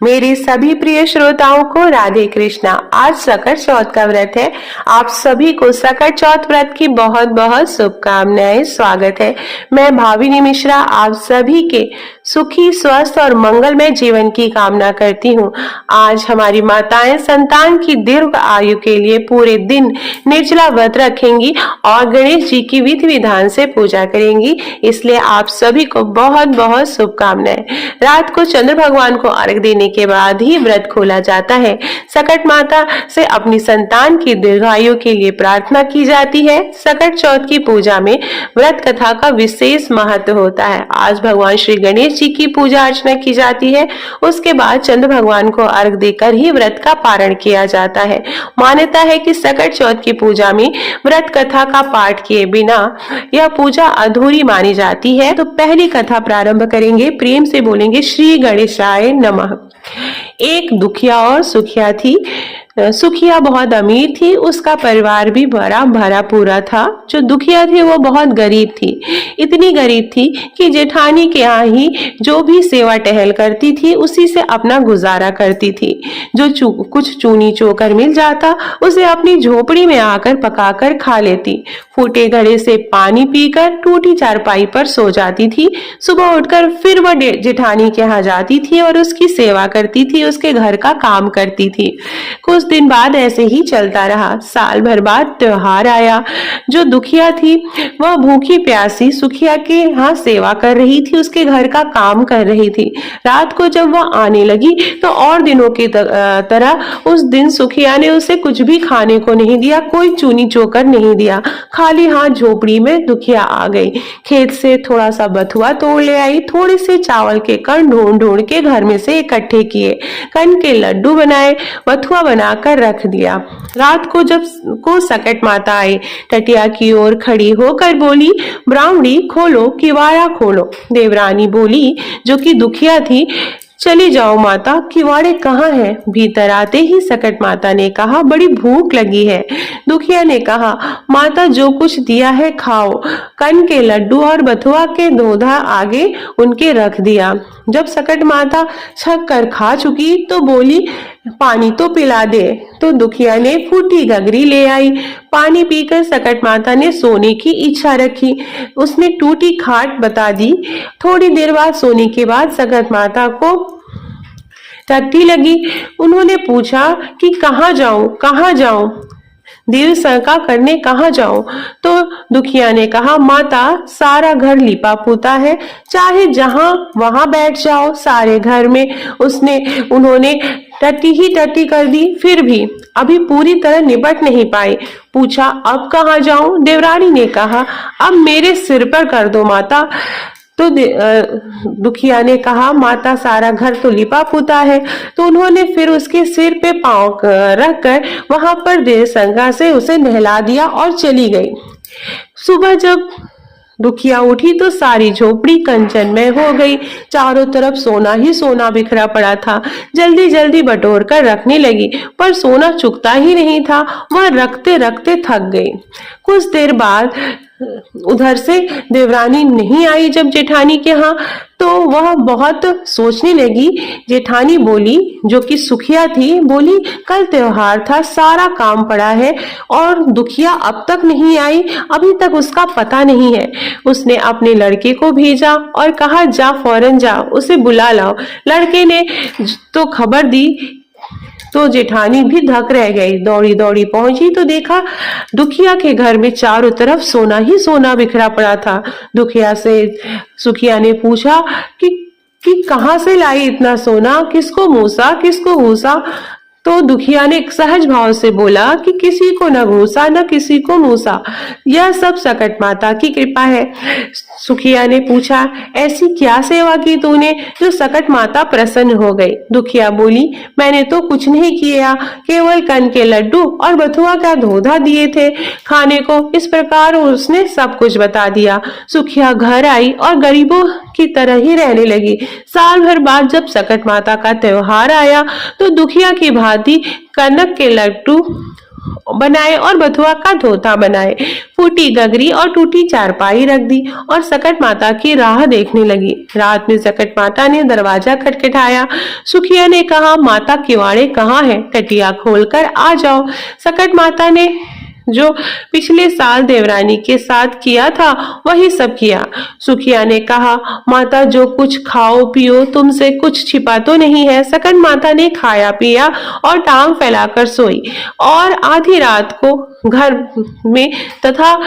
मेरे सभी प्रिय श्रोताओं को राधे कृष्णा। आज सकट चौथ का व्रत है। आप सभी को सकट चौथ व्रत की बहुत बहुत शुभकामनाएं। स्वागत है। मैं भाविनी मिश्रा आप सभी के सुखी स्वस्थ और मंगलमय जीवन की कामना करती हूँ। आज हमारी माताएं संतान की दीर्घ आयु के लिए पूरे दिन निर्जला व्रत रखेंगी और गणेश जी की विधि विधान से पूजा करेंगी, इसलिए आप सभी को बहुत बहुत शुभकामनाएं। रात को चंद्र भगवान को अर्घ देने के बाद ही व्रत खोला जाता है। सकट माता से अपनी संतान की दीर्घायु के लिए प्रार्थना की जाती है। सकट चौथ की पूजा में व्रत कथा का विशेष महत्व होता है। आज भगवान श्री गणेश जी की पूजा अर्चना की जाती है। उसके बाद चंद्र भगवान को अर्घ देकर ही व्रत का पारण किया जाता है। मान्यता है कि सकट चौथ की पूजा में व्रत कथा का पाठ किए बिना यह पूजा अधूरी मानी जाती है। तो पहली कथा प्रारंभ करेंगे। प्रेम से बोलेंगे श्री गणेशाय नमः। एक दुखिया और सुखिया थी। सुखिया बहुत अमीर थी, उसका परिवार भी बड़ा भरा पूरा था। जो दुखिया थी वो बहुत गरीब थी। इतनी गरीब थी कि जेठानी के यहाँ ही जो भी सेवा टहल करती थी उसी से अपना गुजारा करती थी। जो कुछ चूनी चोकर मिल जाता उसे अपनी झोपड़ी में आकर पकाकर खा लेती। फूटे घड़े से पानी पीकर टूटी चारपाई पर सो जाती थी। सुबह उठकर फिर वह जेठानी के यहाँ जाती थी और उसकी सेवा करती थी, उसके घर का काम करती थी। कुछ दिन बाद ऐसे ही चलता रहा। साल भर बाद त्योहार आया। जो दुखिया थी वह भूखी प्यासी सुखिया के यहाँ सेवा कर रही थी, उसके घर का काम कर रही थी। रात को जब वह आने लगी तो और दिनों की तरह उस दिन सुखिया ने उसे कुछ भी खाने को नहीं दिया, कोई चूनी चोकर नहीं दिया। खाली हाथ झोपड़ी में दुखिया आ गई। खेत से थोड़ा सा बथुआ तोड़ ले आई, थोड़े से चावल के कण ढूंढ ढूंढ के घर में से इकट्ठे किए, कण के लड्डू बनाए, बथुआ बनाकर रख दिया। रात को जब सकट माता आई, टटिया की ओर खड़ी होकर बोली, ब्राह्मणी खोलो, किवाड़ा खोलो। देवरानी बोली, जो कि दुखिया थी, चली जाओ माता, किवाड़े कहाँ हैं? भीतर आते ही सकट माता ने कहा, बड़ी भूख लगी है। दुखिया ने कहा, माता जो कुछ दिया है खाओ। कन के लड्डू और बथुआ के दोधा आगे उनके रख दिया। जब सकट माता छक कर खा चुकी तो बोली, पानी तो पिला दे। तो दुखिया ने फूटी गगरी ले आई। पानी पीकर सकट माता ने सोने की इच्छा रखी। उसने टूटी खाट बता दी। थोड़ी देर बाद सोने के बाद सकट माता को टट्टी लगी। उन्होंने पूछा कि कहाँ जाऊं, देव सरका करने कहाँ जाऊं? तो दुखिया ने कहा, माता सारा घर लिपा पुता है, चाहे जहां वहां बैठ जाओ। सारे घर में उन्होंने टट्टी ही टट्टी कर दी, फिर भी अभी पूरी तरह निपट नहीं पाई। पूछा, अब कहाँ जाऊं? देवरानी ने कहा, अब मेरे सिर पर कर दो माता। तो दुखिया ने कहा, माता सारा घर तो लिपा पुता है। तो उन्होंने फिर उसके सिर पे पांव रखकर वहां पर देव संगा से उसे नहला दिया और चली गई। सुबह जब दुखिया उठी तो सारी झोपड़ी कंचनमय हो गई। चारों तरफ सोना ही सोना बिखरा पड़ा था। जल्दी जल्दी बटोर कर रखने लगी, पर सोना चुकता ही नहीं था। वह रखते रखते थक गई। कुछ देर बाद उधर से देवरानी नहीं आई। जब जेठानी के यहाँ तो वह बहुत सोचने लगी। जेठानी बोली, जो कि सुखिया थी, बोली, कल त्योहार था, सारा काम पड़ा है और दुखिया अब तक नहीं आई, अभी तक उसका पता नहीं है। उसने अपने लड़के को भेजा और कहा, जा फौरन जा, उसे बुला लाओ। लड़के ने तो खबर दी तो जेठानी भी धक रह गई। दौड़ी दौड़ी पहुंची तो देखा दुखिया के घर में चारों तरफ सोना ही सोना बिखरा पड़ा था। दुखिया से सुखिया ने पूछा कि कहाँ से लाई इतना सोना, किसको मूसा? तो दुखिया ने सहज भाव से बोला कि किसी को न घूसा न किसी को मूसा, यह सब सकट माता की कृपा है। सुखिया ने पूछा, ऐसी क्या सेवा की तूने जो सकट माता प्रसन्न हो गई? दुखिया बोली, मैंने तो कुछ नहीं किया, केवल कन के लड्डू और बथुआ का धोधा दिए थे खाने को। इस प्रकार उसने सब कुछ बता दिया। सुखिया घर आई और गरीबों की तरह ही रहने लगी। साल भर बाद जब सकट माता का त्योहार आया तो दुखिया की भांति कनक के लड्डू बनाए और बथुआ का धोता बनाए, फूटी गगरी और टूटी चारपाई रख दी और सकट माता की राह देखने लगी। रात में सकट माता ने दरवाजा खटखटाया। सुखिया ने कहा, माता किवाड़े कहाँ है? टटिया खोलकर आ जाओ। सकट माता ने जो पिछले साल देवरानी के साथ किया था वही सब किया। सुखिया ने कहा, माता जो कुछ खाओ पियो, तुमसे कुछ छिपा तो नहीं है? सकट माता ने खाया पिया और टांग फैलाकर सोई और आधी रात को घर में तथा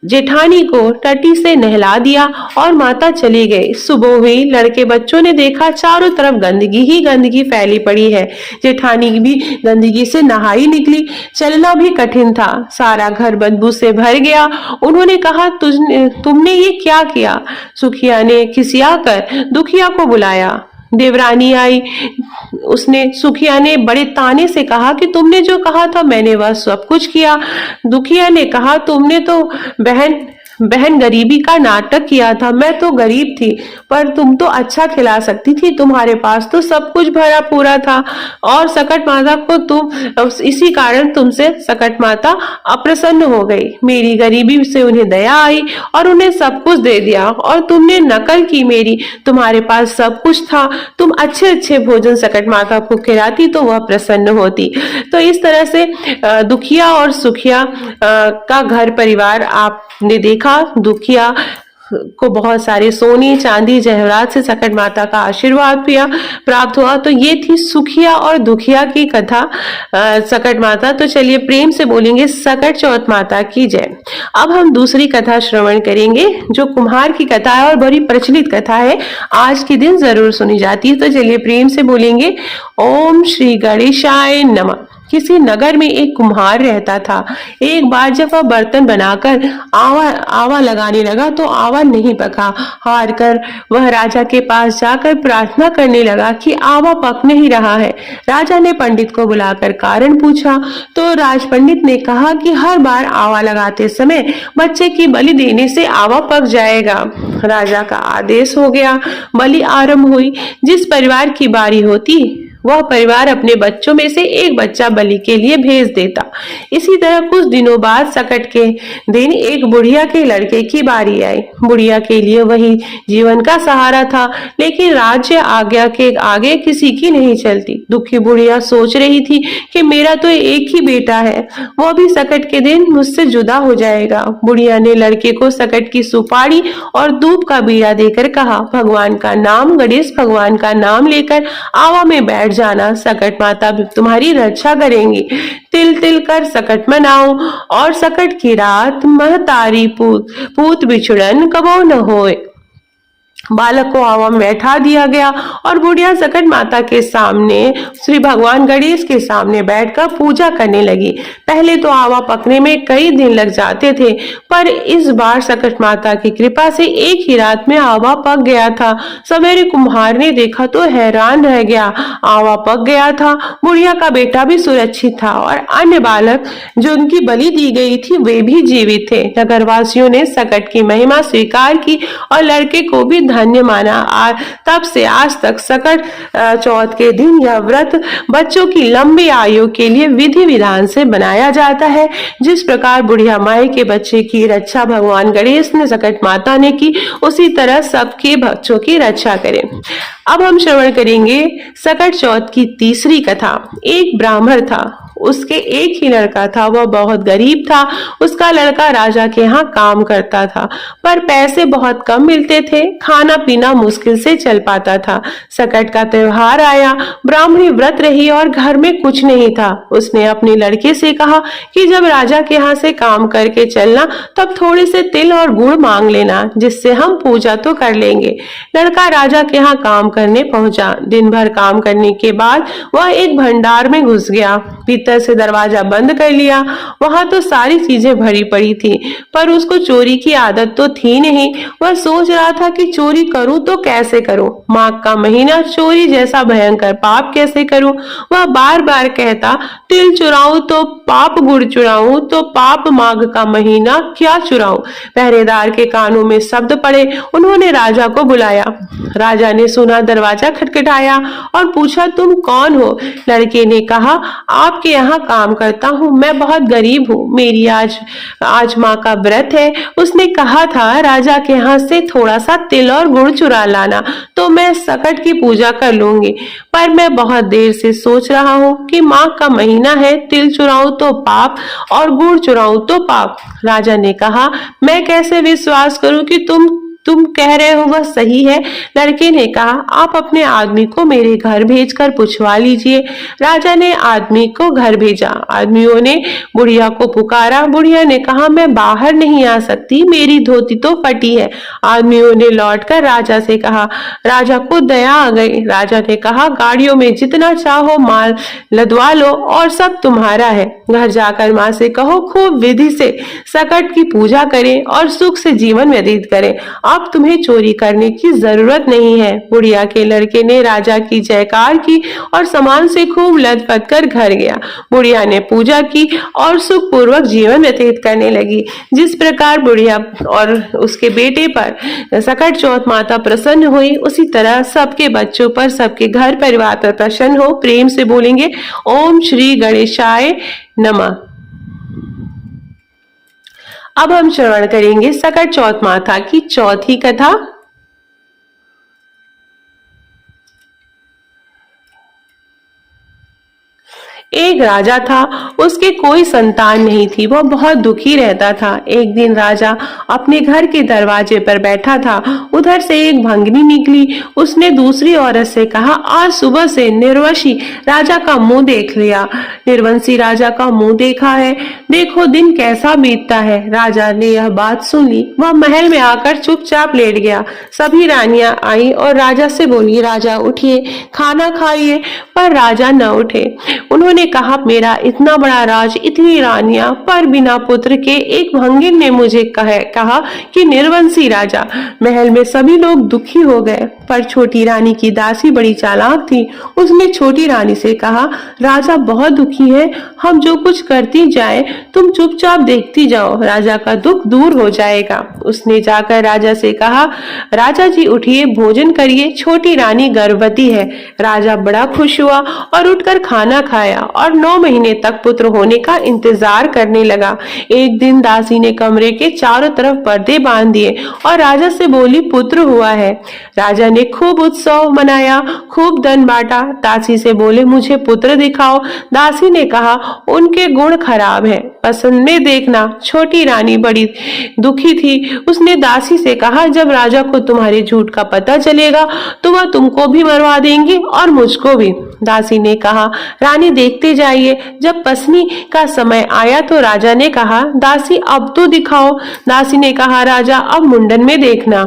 जेठानी को टटी से नहला दिया और माता चली गई। सुबह हुई, लड़के बच्चों ने देखा चारों तरफ गंदगी ही गंदगी फैली पड़ी है। जेठानी भी गंदगी से नहाई निकली, चलना भी कठिन था, सारा घर बदबू से भर गया। उन्होंने कहा, तुमने ये क्या किया? सुखिया ने खिसियाकर दुखिया को बुलाया। देवरानी आई। उसने सुखिया ने बड़े ताने से कहा कि तुमने जो कहा था मैंने वह सब कुछ किया। दुखिया ने कहा, तुमने तो बहन गरीबी का नाटक किया था। मैं तो गरीब थी पर तुम तो अच्छा खिला सकती थी, तुम्हारे पास तो सब कुछ भरा पूरा था। और सकट माता को तुम इसी कारण तुमसे सकट माता अप्रसन्न हो गई। मेरी गरीबी से उन्हें दया आई और उन्हें सब कुछ दे दिया और तुमने नकल की मेरी। तुम्हारे पास सब कुछ था, तुम अच्छे अच्छे भोजन सकट माता को खिलाती तो वह प्रसन्न होती। तो इस तरह से दुखिया और सुखिया का घर परिवार आपने देखा। दुखिया को बहुत सारे सोने चांदी जवाहरात से सकट माता का आशीर्वाद प्राप्त हुआ। तो ये थी सुखिया और दुखिया की कथा सकट माता। तो चलिए प्रेम से बोलेंगे सकट चौथ माता की जय। अब हम दूसरी कथा श्रवण करेंगे जो कुम्हार की कथा है और बड़ी प्रचलित कथा है, आज के दिन जरूर सुनी जाती है। तो चलिए प्रेम से बोलेंगे ओम श्री गणेशाय नमः। किसी नगर में एक कुम्हार रहता था। एक बार जब वह बर्तन बनाकर आवा लगाने लगा तो आवा नहीं पका। हार कर वह राजा के पास जाकर प्रार्थना करने लगा कि आवा पक नहीं रहा है। राजा ने पंडित को बुलाकर कारण पूछा तो राज पंडित ने कहा कि हर बार आवा लगाते समय बच्चे की बलि देने से आवा पक जाएगा। राजा का आदेश हो गया। बलि आरंभ हुई। जिस परिवार की बारी होती वह परिवार अपने बच्चों में से एक बच्चा बलि के लिए भेज देता। इसी तरह कुछ दिनों बाद सकट के दिन एक बुढ़िया के लड़के की बारी आई। बुढ़िया के लिए वही जीवन का सहारा था, लेकिन राज्य आज्ञा के आगे किसी की नहीं चलती। दुखी बुढ़िया सोच रही थी कि मेरा तो एक ही बेटा है, वह भी सकट के दिन मुझसे जुदा हो जाएगा। बुढ़िया ने लड़के को सकट की सुपारी और दूब का बीड़ा देकर कहा, भगवान का नाम, गणेश भगवान का नाम लेकर आवा में बैठ जाना, सकट माता भी तुम्हारी रक्षा करेंगी। तिल तिल कर सकट मनाओ और सकट की रात महतारी पूत बिछुड़न कबो न होए। बालक को आवा में बैठा दिया गया और बुढ़िया सकट माता के सामने श्री भगवान गणेश के सामने बैठकर पूजा करने लगी। पहले तो आवा पकने में कई दिन लग जाते थे, पर इस बार सकट माता की कृपा से एक ही रात में आवा पक गया था। सवेरे कुम्हार ने देखा तो हैरान रह गया। आवा पक गया था, बुढ़िया का बेटा भी सुरक्षित था और अन्य बालक जो उनकी बलि दी गई थी वे भी जीवित थे। नगरवासियों ने सकट की महिमा स्वीकार की और लड़के को भी धन्य माना। तब से आज तक सकट चौथ के दिन यह व्रत बच्चों की लंबी आयु के लिए विधि विधान से बनाया जाता है। जिस प्रकार बुढ़िया माई के बच्चे की रक्षा भगवान गणेश ने सकट माता ने की, उसी तरह सबके बच्चों की रक्षा करें। अब हम श्रवण करेंगे सकट चौथ की तीसरी कथा। एक ब्राह्मण था, उसके एक ही लड़का था, वह बहुत गरीब था। उसका लड़का राजा के यहाँ काम करता था, पर पैसे बहुत कम मिलते थे, खाना पीना मुश्किल से चल पाता था। सकट का त्योहार आया, ब्राह्मणी व्रत रही और घर में कुछ नहीं था। उसने अपने लड़के से कहा कि जब राजा के यहाँ से काम करके चलना तब थोड़े से तिल और गुड़ मांग लेना, जिससे हम पूजा तो कर लेंगे। लड़का राजा के यहाँ काम करने पहुंचा। दिन भर काम करने के बाद वह एक भंडार में घुस गया। से दरवाजा बंद कर लिया। वहां तो सारी चीजें भरी पड़ी थी, पर उसको चोरी की आदत तो थी नहीं। वह सोच रहा था कि चोरी करूं तो कैसे करूं, माघ का महीना, चोरी जैसा भयंकर पाप कैसे करूं। वह बार बार कहता, तिल चुराऊं तो पाप, गुड़ चुराऊं तो पाप, माघ का महीना क्या चुराऊं। पहरेदार के कानों में शब्द पड़े। उन्होंने राजा को बुलाया। राजा ने सुना, दरवाजा खटखटाया और पूछा, तुम कौन हो। लड़के ने कहा, आपके यहाँ काम करता हूँ, मैं बहुत गरीब हूँ, मेरी आज आज माँ का व्रत है। उसने कहा था राजा के यहाँ से थोड़ा सा तिल और गुड़ चुरा लाना, तो मैं सकट की पूजा कर लूंगी। पर मैं बहुत देर से सोच रहा हूँ कि माँ का महीना है, तिल चुराऊं तो पाप और गुड़ चुराऊं तो पाप। राजा ने कहा, मैं कैसे विश्वास करूं कि तुम कह रहे हो वह सही है। लड़के ने कहा, आप अपने आदमी को मेरे घर भेजकर पूछवा लीजिए। राजा ने आदमी को घर भेजा। आदमियों ने बुढ़िया को पुकारा। बुढ़िया ने कहा, मैं बाहर नहीं आ सकती, मेरी धोती तो फटी है। आदमियों ने लौटकर राजा से कहा। राजा को दया आ गई। राजा ने कहा, गाड़ियों में जितना चाहो माल लदवा लो और सब तुम्हारा है। घर जाकर माँ से कहो खूब विधि से सकट की पूजा करें और सुख से जीवन व्यतीत करें। अब तुम्हें चोरी करने की जरूरत नहीं है। बुढ़िया के लड़के ने राजा की जयकार की और सामान से खूब लदपद कर घर गया। बुढ़िया ने पूजा की और सुखपूर्वक जीवन व्यतीत करने लगी। जिस प्रकार बुढ़िया और उसके बेटे पर सकट चौथ माता प्रसन्न हुई, उसी तरह सबके बच्चों पर, सबके घर परिवार पर प्रसन्न हो। प्रेम से बोलेंगे ओम श्री गणेशाय नमः। अब हम श्रवण करेंगे सकट चौथ माता की चौथी कथा। एक राजा था, उसके कोई संतान नहीं थी, वह बहुत दुखी रहता था। एक दिन राजा अपने घर के दरवाजे पर बैठा था, उधर से एक भंगिनी निकली। उसने दूसरी औरत से कहा, आज सुबह से निर्वंशी राजा का मुंह देख लिया। निर्वंशी राजा का मुंह देखा है, देखो दिन कैसा बीतता है। राजा ने यह बात सुन ली, वह महल में आकर चुपचाप लेट गया। सभी रानियां आई और राजा से बोली, राजा उठिए, खाना खाइए। पर राजा न उठे। उन्होंने कहा, मेरा इतना बड़ा राज, इतनी रानियां, पर बिना पुत्र के एक भंगिन ने मुझे कहा कि निर्वंशी राजा। महल में सभी लोग दुखी हो गए, पर छोटी रानी की दासी बड़ी चालाक थी। उसने छोटी रानी से कहा, राजा बहुत दुखी है, हम जो कुछ करती जाए तुम चुपचाप देखती जाओ, राजा का दुख दूर हो जाएगा। उसने जाकर राजा से कहा, राजा जी उठिए, भोजन करिए, छोटी रानी गर्भवती है। राजा बड़ा खुश हुआ और उठकर खाना खाया और 9 महीने तक पुत्र होने का इंतजार करने लगा। एक दिन दासी ने कमरे के चारों तरफ पर्दे बांध दिए और राजा से बोली, पुत्र हुआ है। राजा ने खूब उत्सव मनाया, खूब धन बांटा। दासी से बोले, मुझे पुत्र दिखाओ। दासी ने कहा, उनके गुण खराब है, पसंद में देखना। छोटी रानी बड़ी दुखी थी। उसने दासी से कहा, जब राजा को तुम्हारे झूठ का पता चलेगा तो वह तुमको भी मरवा देंगे और मुझको भी। दासी ने कहा, रानी देखते जाइए। जब पसनी का समय आया तो राजा ने कहा, दासी अब तो दिखाओ। दासी ने कहा, राजा अब मुंडन में देखना।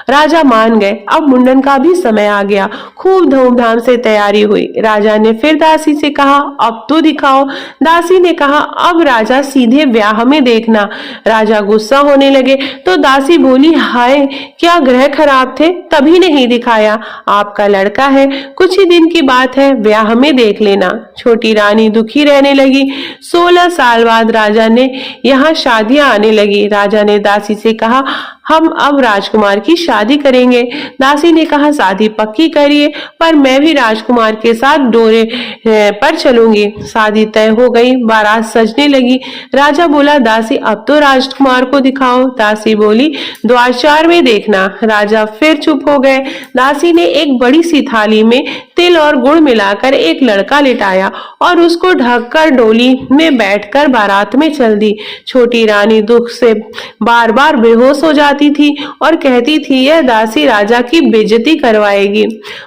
राजा मान गए। अब मुंडन का भी समय आ गया। खूब धूमधाम से तैयारी हुई। राजा ने फिर दासी से कहा, अब तो दिखाओ। दासी ने कहा, अब राजा सीधे ब्याह में देखना। राजा गुस्सा होने लगे तो दासी बोली, हाय क्या ग्रह खराब थे, तभी नहीं दिखाया। आपका लड़का है, कुछ ही दिन की बात है, ब्याह में देख लेना। छोटी रानी दुखी रहने लगी। 16 साल बाद राजा ने यहाँ शादियां आने लगी। राजा ने दासी से कहा, हम अब राजकुमार की शादी करेंगे। दासी ने कहा, शादी पक्की करिए, पर मैं भी राजकुमार के साथ डोरे पर चलूंगी। शादी तय हो गई, बारात सजने लगी। राजा बोला, दासी अब तो राजकुमार को दिखाओ। दासी बोली, द्वारचार में देखना। राजा फिर चुप हो गए। दासी ने एक बड़ी सी थाली में तिल और गुड़ मिलाकर एक लड़का लिटाया और उसको ढककर डोली में बैठकर बारात में चल दी। छोटी रानी दुख से बार बार बेहोश हो जाती थी और कहती थी, यह दासी राजा की बेइज्जती करवाएगी।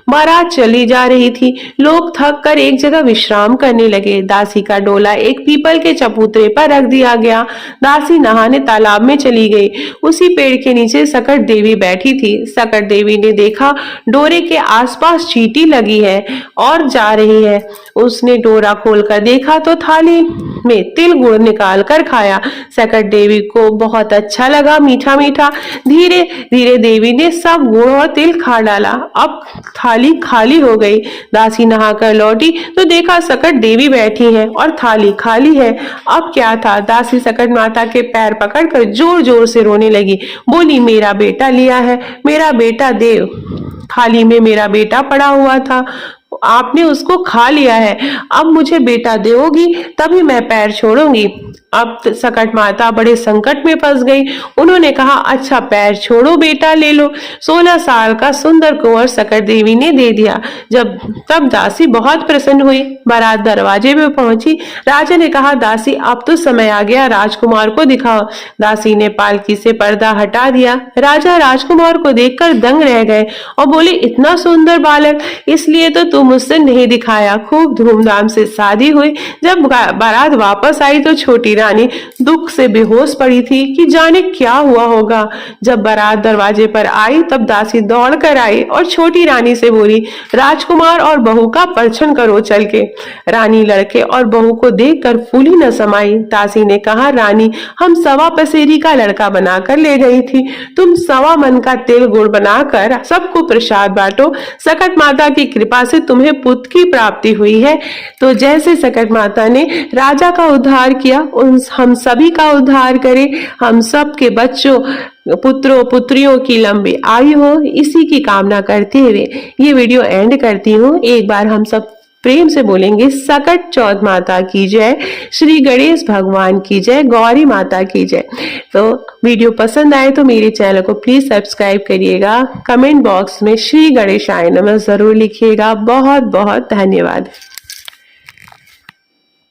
बारात चली जा रही थी। लोग थक कर एक जगह विश्राम करने लगे। दासी का डोला एक पीपल के चबूतरे पर रख दिया गया। दासी नहाने तालाब में चली गई। उसी पेड़ के नीचे सकट देवी बैठी थी। सकट देवी ने देखा डोरे के आसपास चींटी लगी है और जा रही है। उसने डोरा खोलकर देखा तो थाली में तिल गुड़ निकाल कर खाया। सकट देवी को बहुत अच्छा लगा, मीठा मीठा। धीरे धीरे देवी ने सब गुड़ और तिल खा डाला। अब थाली खाली हो गई। दासी नहाकर लौटी तो देखा सकट देवी बैठी है और थाली खाली है। अब क्या था? दासी सकट माता के पैर पकड़कर जोर जोर से रोने लगी। बोली, मेरा बेटा लिया है, मेरा बेटा देव। थाली में मेरा बेटा पड़ा हुआ था, आपने उसको खा लिया है, अब मुझे बेटा दोगी तभी मैं पैर छोड़ूंगी। अब सकट माता बड़े संकट में फंस गई। उन्होंने कहा, अच्छा पैर छोड़ो, बेटा ले लो। 16 साल का सुंदर कुंवर सकट देवी ने दे दिया। तब दासी बहुत प्रसन्न हुई। बारात दरवाजे पे पहुंची। राजा ने कहा, दासी अब तो समय आ गया, राजकुमार को दिखाओ। दासी ने पालकी से पर्दा हटा दिया। राजा राजकुमार को देखकर दंग रह गए और बोले, इतना सुंदर बालक, इसलिए तो तुम मुझसे नहीं दिखाया। खूब धूमधाम से शादी हुई। जब बारात वापस आई तो छोटी रानी दुख से बेहोश पड़ी थी कि जाने क्या हुआ होगा। जब बारात दरवाजे पर आई तब दासी दौड़ कर आई और छोटी रानी से बोली, राजकुमार और बहू का परीक्षण करो चल के। रानी लड़के और बहू को देखकर फूली न समाई। दासी ने कहा, रानी हम सवा पसेरी का लड़का बनाकर ले गई थी, तुम सवा मन का तिल गुड़ बनाकर सबको प्रसाद बांटो। सकट माता की कृपा से तुम्हें पुत्र की प्राप्ति हुई है। तो जैसे सकट माता ने राजा का उद्धार किया, हम सभी का उद्धार करे। हम सब के बच्चों, पुत्रों पुत्रियों की लंबी आयु हो, इसी की कामना करते हुए ये वीडियो एंड करती हूँ। एक बार हम सब प्रेम से बोलेंगे, सकट चौथ माता की जय, श्री गणेश भगवान की जय, गौरी माता की जय। तो वीडियो पसंद आए तो मेरे चैनल को प्लीज सब्सक्राइब करिएगा। कमेंट बॉक्स में श्री गणेशाय नमः जरूर लिखिएगा। बहुत बहुत धन्यवाद।